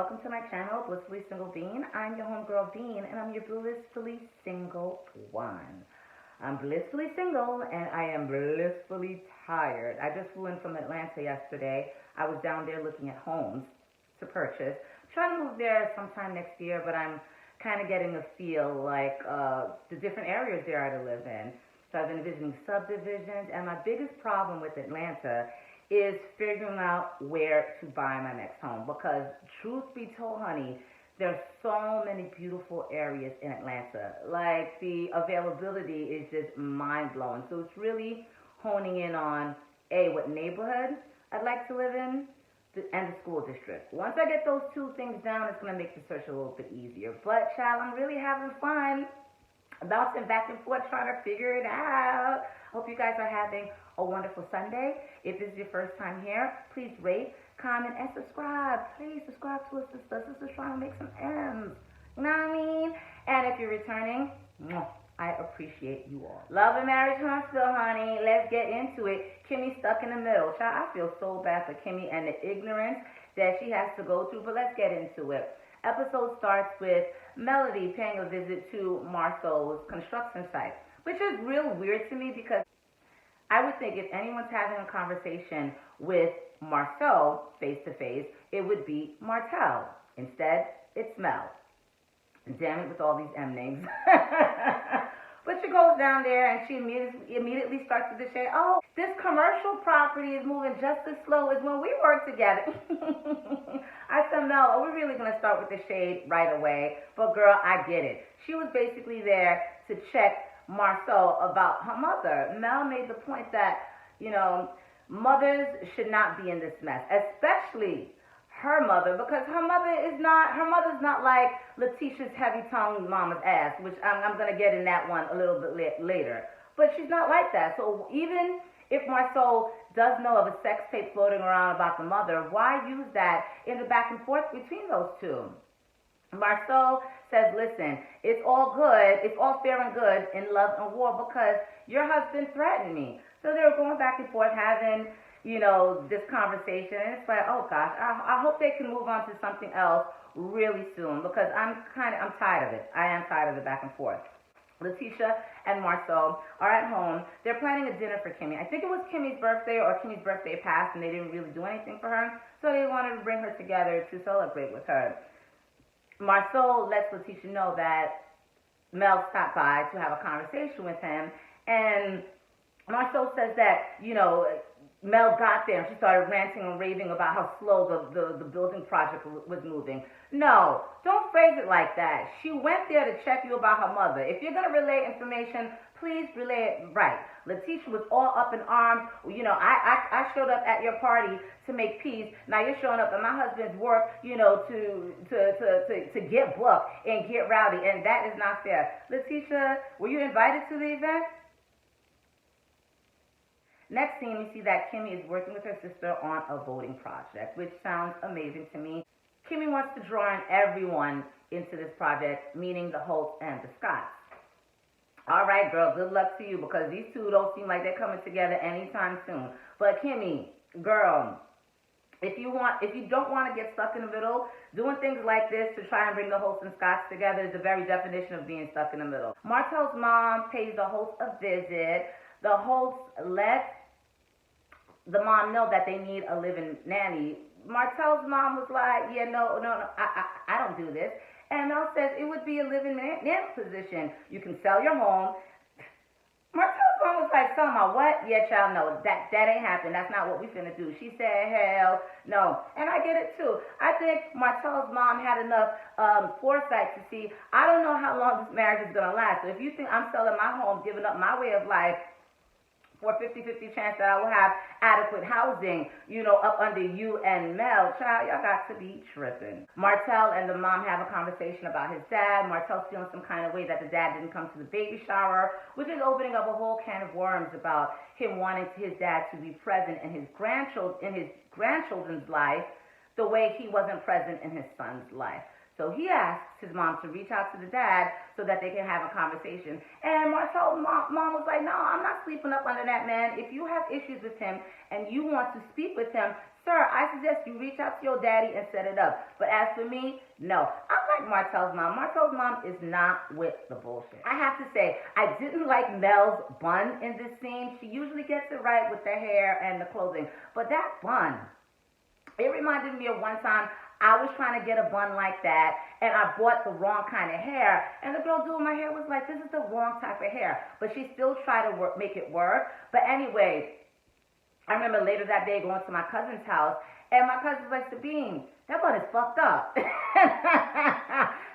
welcome to my channel, Blissfully Single Bean. I'm your homegirl Bean, and I'm your blissfully single one. I'm blissfully single, and I am blissfully tired. I just flew in from Atlanta yesterday. I was down there looking at homes to purchase. Trying to move there sometime next year, but I'm kind of getting a feel like the different areas there are to live in. So I've been visiting subdivisions, and my biggest problem with Atlanta is figuring out where to buy my next home, because truth be told, honey, there's so many beautiful areas in Atlanta. Like, the availability is just mind-blowing. So it's really honing in on, A, what neighborhood I'd like to live in, and the school district. Once I get those two things down, it's going to make the search a little bit easier. But, child, I'm really having fun bouncing back and forth trying to figure it out. Hope you guys are having a wonderful Sunday. If this is your first time here, please rate, comment, and subscribe. Please subscribe to us, sister. Sister's trying to make some M's. You know what I mean? And if you're returning, I appreciate you all. Love and Marriage Huntsville, honey. Let's get into it. Kimmie stuck in the middle. Child, I feel so bad for Kimmie and the ignorance that she has to go through, but let's get into it. Episode starts with Melody paying a visit to Marceau's construction site, which is real weird to me because I would think if anyone's having a conversation with Marceau face-to-face, it would be Martell. Instead, it's Mel. Damn it with all these M names. But she goes down there and she immediately starts to say, oh, this commercial property is moving just as slow as when we work together. I said, Mel, are we really going to start with the shade right away? But girl, I get it. She was basically there to check Marceau about her mother. Mel made the point that, mothers should not be in this mess, especially her mother, because her mother's not like Letitia's heavy-tongued mama's ass, which I'm going to get in that one a little bit later. But she's not like that. So even if Marceau does know of a sex tape floating around about the mother, why use that in the back and forth between those two? Marceau says, listen, it's all good, it's all fair and good in love and war because your husband threatened me. So they were going back and forth having, this conversation. And it's like, oh gosh, I hope they can move on to something else really soon because I'm tired of it. I am tired of the back and forth. Letitia and Marceau are at home. They're planning a dinner for Kimmie. I think it was Kimmie's birthday or Kimmie's birthday passed and they didn't really do anything for her. So they wanted to bring her together to celebrate with her. Marceau lets Letitia know that Mel stopped by to have a conversation with him. And Marceau says that, Mel got there and she started ranting and raving about how slow the building project was moving. No, don't phrase it like that. She went there to check you about her mother. If you're going to relay information, please relay it right. Letitia was all up in arms. I showed up at your party to make peace. Now you're showing up at my husband's work, to get booked and get rowdy. And that is not fair. Letitia, were you invited to the event? Next scene, we see that Kimmie is working with her sister on a voting project, which sounds amazing to me. Kimmie wants to draw in everyone into this project, meaning the Holtz and the Scotts. All right, girl, good luck to you because these two don't seem like they're coming together anytime soon. But Kimmie, girl, if you don't want to get stuck in the middle, doing things like this to try and bring the Holtz and Scotts together is the very definition of being stuck in the middle. Martell's mom pays the Holtz a visit. The Holtz let the mom know that they need a live-in nanny. Martell's mom was like, yeah, no, I don't do this. And Mel says it would be a live-in nanny position. You can sell your home. Martell's mom was like, sell my what? Yeah, child, no, that ain't happening. That's not what we finna do. She said, hell no. And I get it too. I think Martell's mom had enough foresight to see, I don't know how long this marriage is gonna last. So if you think I'm selling my home, giving up my way of life, for a 50-50 chance that I will have adequate housing, up under you and Mel, child, y'all got to be tripping. Martell and the mom have a conversation about his dad. Martell's feeling some kind of way that the dad didn't come to the baby shower, which is opening up a whole can of worms about him wanting his dad to be present in his grandchildren's life the way he wasn't present in his son's life. So he asks his mom to reach out to the dad so that they can have a conversation. And Marcel's mom was like, no, I'm not sleeping up under that man. If you have issues with him and you want to speak with him, sir, I suggest you reach out to your daddy and set it up. But as for me, no. I'm like Martell's mom. Martell's mom is not with the bullshit. I have to say, I didn't like Mel's bun in this scene. She usually gets it right with the hair and the clothing. But that bun, it reminded me of one time I was trying to get a bun like that, and I bought the wrong kind of hair, and the girl doing my hair was like, this is the wrong type of hair. But she still tried to make it work. But anyway, I remember later that day going to my cousin's house, and my cousin was like, Sabine, that bun is fucked up.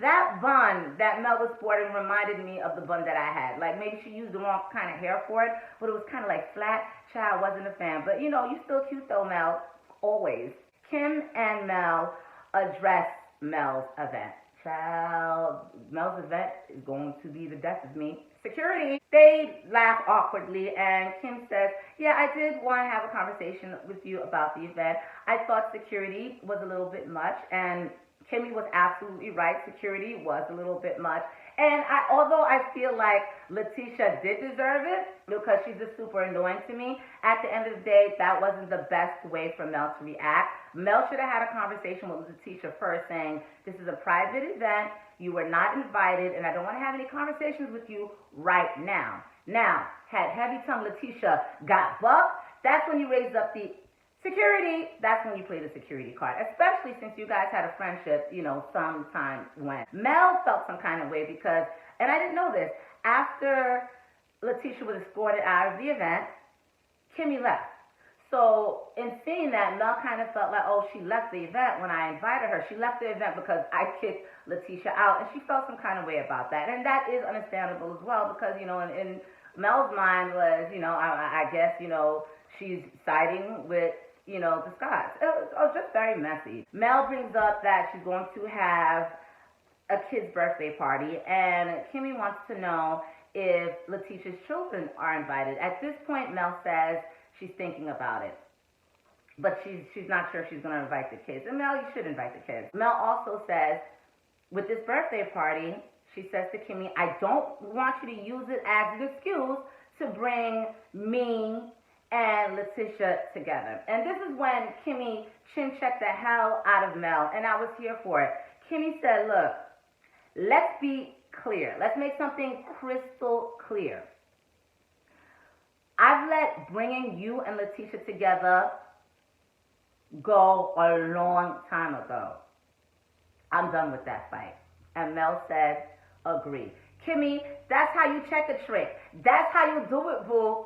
That bun that Mel was sporting reminded me of the bun that I had. Like, maybe she used the wrong kind of hair for it, but it was kind of like flat. Child, wasn't a fan. But, you know, you still cute though, Mel. Always. Kim and Mel address Mel's event. Child, Mel's event is going to be the death of me. Security, they laugh awkwardly, and Kim says, yeah, I did want to have a conversation with you about the event. I thought security was a little bit much, and Kimmie was absolutely right. Security was a little bit much. And although I feel like Letitia did deserve it because she's just super annoying to me, at the end of the day, that wasn't the best way for Mel to react. Mel should have had a conversation with Letitia first saying, this is a private event, you were not invited, and I don't want to have any conversations with you right now. Now, had Heavy Tongue Letitia got bucked, that's when you raised up the security, that's when you play the security card, especially since you guys had a friendship, you know, sometime when. Mel felt some kind of way because, and I didn't know this, after Letitia was escorted out of the event, Kimmie left. So in seeing that, Mel kind of felt like, oh, she left the event when I invited her. She left the event because I kicked Letitia out, and she felt some kind of way about that. And that is understandable as well because, you know, in Mel's mind was, you know, I guess, you know, she's siding with, you know, the Scotts. It was just very messy. Mel brings up that she's going to have a kid's birthday party, and Kimmie wants to know if Letitia's children are invited. At this point, Mel says she's thinking about it, but she's not sure she's going to invite the kids. And Mel, you should invite the kids. Mel also says, with this birthday party, she says to Kimmie, I don't want you to use it as an excuse to bring me and Letitia together. And this is when Kimmie chin-checked the hell out of Mel, and I was here for it. Kimmie said, look, let's be clear. Let's make something crystal clear. I've let bringing you and Letitia together go a long time ago. I'm done with that fight. And Mel said, agree. Kimmie, that's how you check a trick. That's how you do it, boo.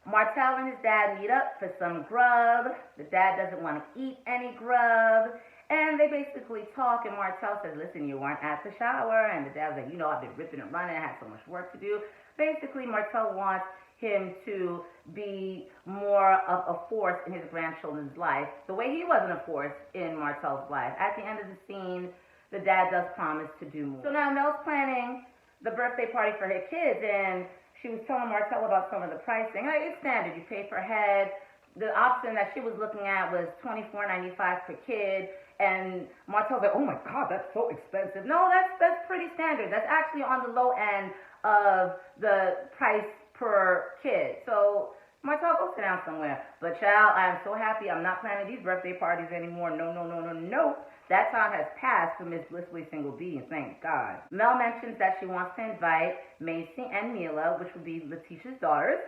Martell and his dad meet up for some grub. The dad doesn't want to eat any grub. And they basically talk, and Martell says, listen, you weren't at the shower. And the dad was like, you know, I've been ripping and running. I had so much work to do. Basically, Martell wants him to be more of a force in his grandchildren's life, the way he wasn't a force in Martell's life. At the end of the scene, the dad does promise to do more. So now Mel's planning the birthday party for her kids, and she was telling Martell about some of the pricing. Like, it's standard. You pay per head. The option that she was looking at was $24.95 per kid, and Martell's like, oh my God, that's so expensive. No, that's pretty standard. That's actually on the low end of the price per kid. So Martell, go sit down somewhere. But child, I am so happy I'm not planning these birthday parties anymore. No. That time has passed for Miss Blissfully Single B, thank God. Mel mentions that she wants to invite Macy and Mila, which would be Letitia's daughters.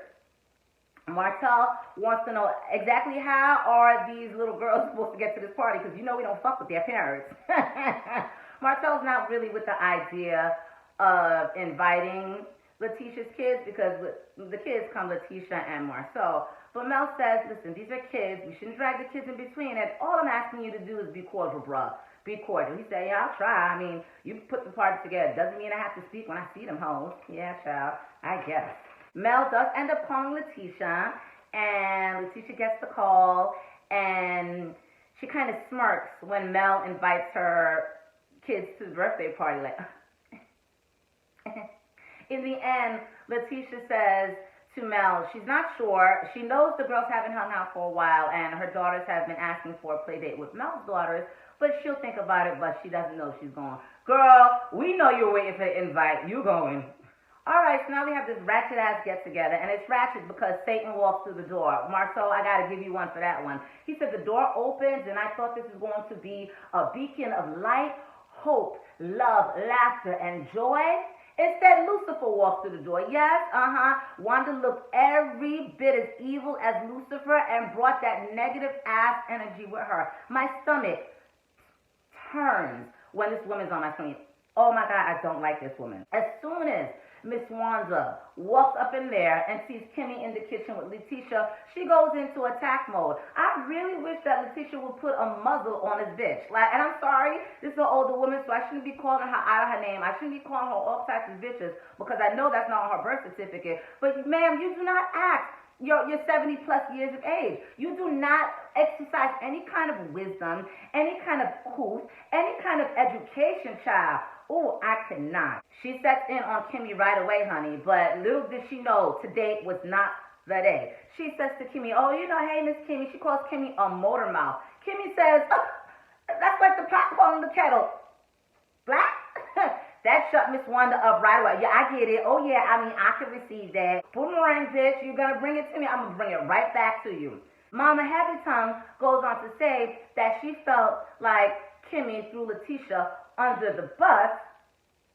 Martell wants to know exactly how are these little girls supposed to get to this party, because you know we don't fuck with their parents. Martell's not really with the idea of inviting Letitia's kids, because with the kids come Letitia and Marcel. But Mel says, listen, these are kids. We shouldn't drag the kids in between. And all I'm asking you to do is be cordial, bruh. Be cordial. He said, yeah, I'll try. I mean, you put the party together. Doesn't mean I have to speak when I see them hoes. Yeah, child. I guess. Mel does end up calling Letitia, and Letitia gets the call, and she kind of smirks when Mel invites her kids to the birthday party. Like, in the end, Letitia says to Mel, she's not sure. She knows the girls haven't hung out for a while, and her daughters have been asking for a play date with Mel's daughters, but she'll think about it, but she doesn't know she's going. Girl, we know you're waiting for the invite. You going. All right, so now we have this ratchet ass get together, and it's ratchet because Satan walks through the door. Marceau, I gotta give you one for that one. He said the door opens, and I thought this was going to be a beacon of light, hope, love, laughter, and joy. Instead, Lucifer walks through the door. Yes, Wanda looked every bit as evil as Lucifer and brought that negative ass energy with her. My stomach turns when this woman's on my screen. Oh my God, I don't like this woman. As soon as Miss Wanda walks up in there and sees Kimmie in the kitchen with Letitia, she goes into attack mode. I really wish that Letitia would put a muzzle on this bitch. And I'm sorry, this is an older woman, so I shouldn't be calling her out of her name. I shouldn't be calling her all types of bitches because I know that's not on her birth certificate. But ma'am, you do not act. You're 70 plus years of age. You do not exercise any kind of wisdom, any kind of couth, any kind of education, child. Oh, I cannot. She sets in on Kimmie right away, honey, but little did she know today was not the day. She says to Kimmie, oh, hey, Miss Kimmie. She calls Kimmie a motor mouth. Kimmie says, oh, that's like the pot calling the kettle black. That shut Miss Wanda up right away. Yeah, I get it. Oh, yeah, I can receive that. Boomerang, bitch. You're going to bring it to me. I'm going to bring it right back to you. Mama Heavy Tongue goes on to say that she felt like Kimmie threw Letitia under the bus,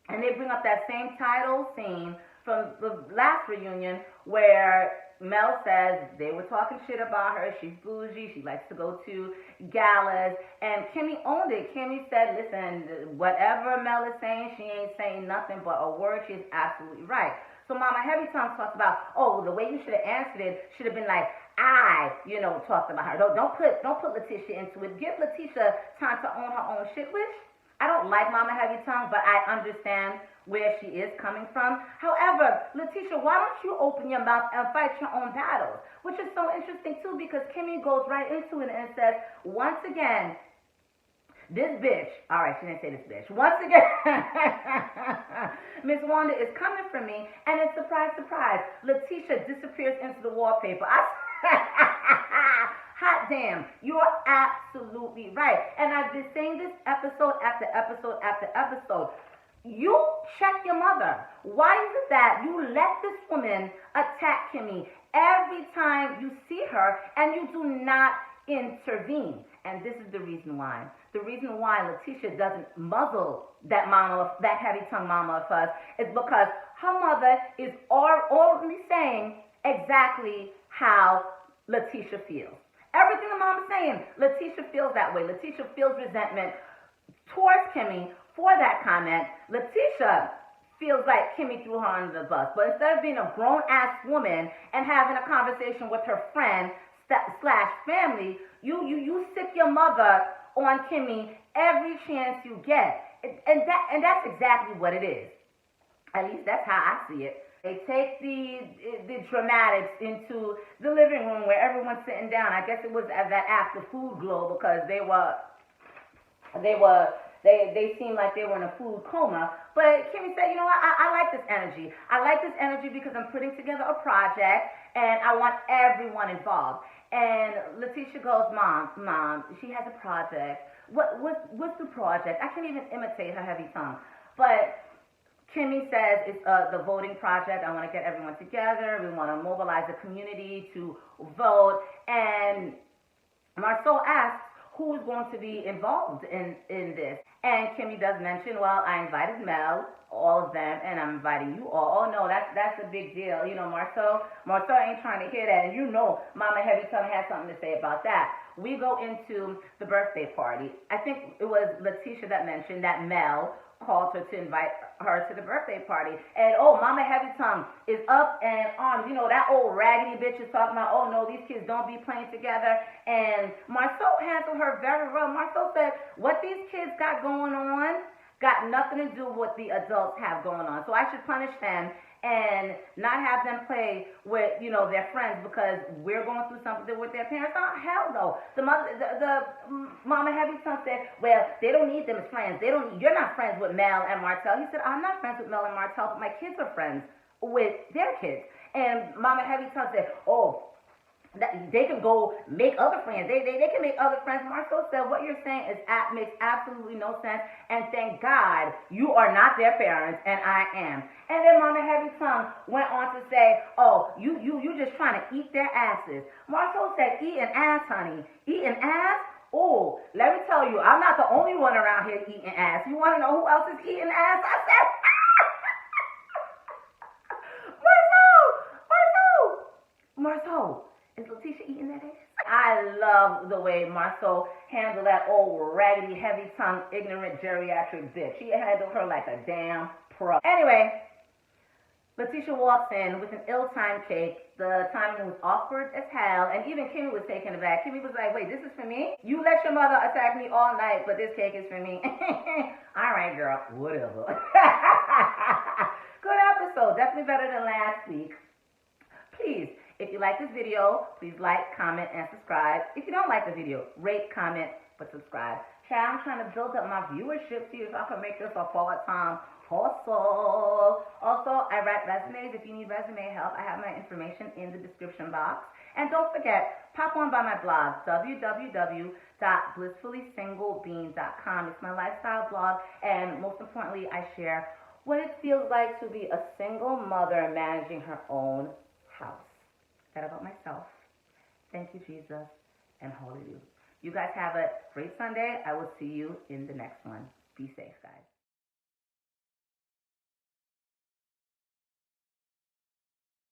and they bring up that same title scene from the last reunion where Mel says they were talking shit about her. She's bougie. She likes to go to galas. And Kimmie owned it. Kimmie said, listen, whatever Mel is saying, she ain't saying nothing but a word. She's absolutely right. So Mama Heavy Tongue talks about, oh, the way you should have answered it should have been like, talked about her. Don't put Letitia into it. Give Letitia time to own her own shit, which I don't like Mama Heavy Tongue, but I understand where she is coming from. However, Letitia, why don't you open your mouth and fight your own battles? Which is so interesting, too, because Kimmie goes right into it and says, once again, this bitch, all right, she didn't say this bitch. Once again, Miss Wanda is coming for me, and it's surprise, surprise, Letitia disappears into the wallpaper. Hot damn, you're absolutely right. And I've been saying this episode after episode after episode. You check your mother. Why is it that you let this woman attack Kimmie every time you see her and you do not intervene? And this is the reason why. The reason why Letitia doesn't muzzle that heavy tongue mama of hers is because her mother is only saying exactly how Letitia feels. Everything the mama's saying, Letitia feels that way. Letitia feels resentment towards Kimmie for that comment. Letitia feels like Kimmie threw her under the bus. But instead of being a grown-ass woman and having a conversation with her friend / family, you sick your mother on Kimmie every chance you get. And that's exactly what it is. At least that's how I see it. They take the dramatics into the living room where everyone's sitting down. I guess it was at that after food glow because they seemed like they were in a food coma. But Kimmie said, you know what, I like this energy. I like this energy because I'm putting together a project and I want everyone involved. And Letitia goes, Mom, she has a project. What's the project? I can't even imitate her heavy tongue. But Kimmie says it's the voting project. I want to get everyone together. We want to mobilize the community to vote. And Marceau asks who's going to be involved in this. And Kimmie does mention, well, I invited Mel, all of them, and I'm inviting you all. Oh, no, that's a big deal. Marceau ain't trying to hear that. And Mama Heavy Tongue has something to say about that. We go into the birthday party. I think it was Letitia that mentioned that Mel called her to invite her to the birthday party. And, Mama Heavy Tongue is up and arms. That old raggedy bitch is talking about, oh, no, these kids don't be playing together. And Marceau handled her very well. Marceau said, what these kids got going on got nothing to do with what the adults have going on. So I should punish them and not have them play with, their friends because we're going through something with their parents. Oh, hell no. The Mama Heavy Tongue said, well, they don't need them as friends. You're not friends with Mel and Martel. He said, I'm not friends with Mel and Martel, but my kids are friends with their kids. And Mama Heavy Tongue said, oh, They can go make other friends. They can make other friends. Marcel said, what you're saying makes absolutely no sense. And thank God you are not their parents, and I am. And then Mama Heavy Tongue went on to say, oh, you just trying to eat their asses. Marcel said, eating ass, honey. Eating ass? Oh, let me tell you, I'm not the only one around here eating ass. You want to know who else is eating ass? I said, Marceau, is Letitia eating that ass? I love the way Marceau handled that old raggedy, heavy-tongued, ignorant geriatric bitch. She handled her like a damn pro. Anyway, Letitia walks in with an ill-timed cake. The timing was awkward as hell, and even Kimmie was taken aback. Kimmie was like, wait, this is for me? You let your mother attack me all night, but this cake is for me. All right, girl, whatever. Good episode. Definitely better than last week. Please, if you like this video, please like, comment, and subscribe. If you don't like the video, rate, comment, but subscribe. Child, I'm trying to build up my viewership, see if I can make this a part-time hustle. Also, I write resumes. If you need resume help, I have my information in the description box. And don't forget, pop on by my blog, www.blissfullysinglebean.com. It's my lifestyle blog, and most importantly, I share what it feels like to be a single mother managing her own house. That about myself. Thank you, Jesus, and hallelujah. You guys have a great Sunday. I will see you in the next one. Be safe, guys.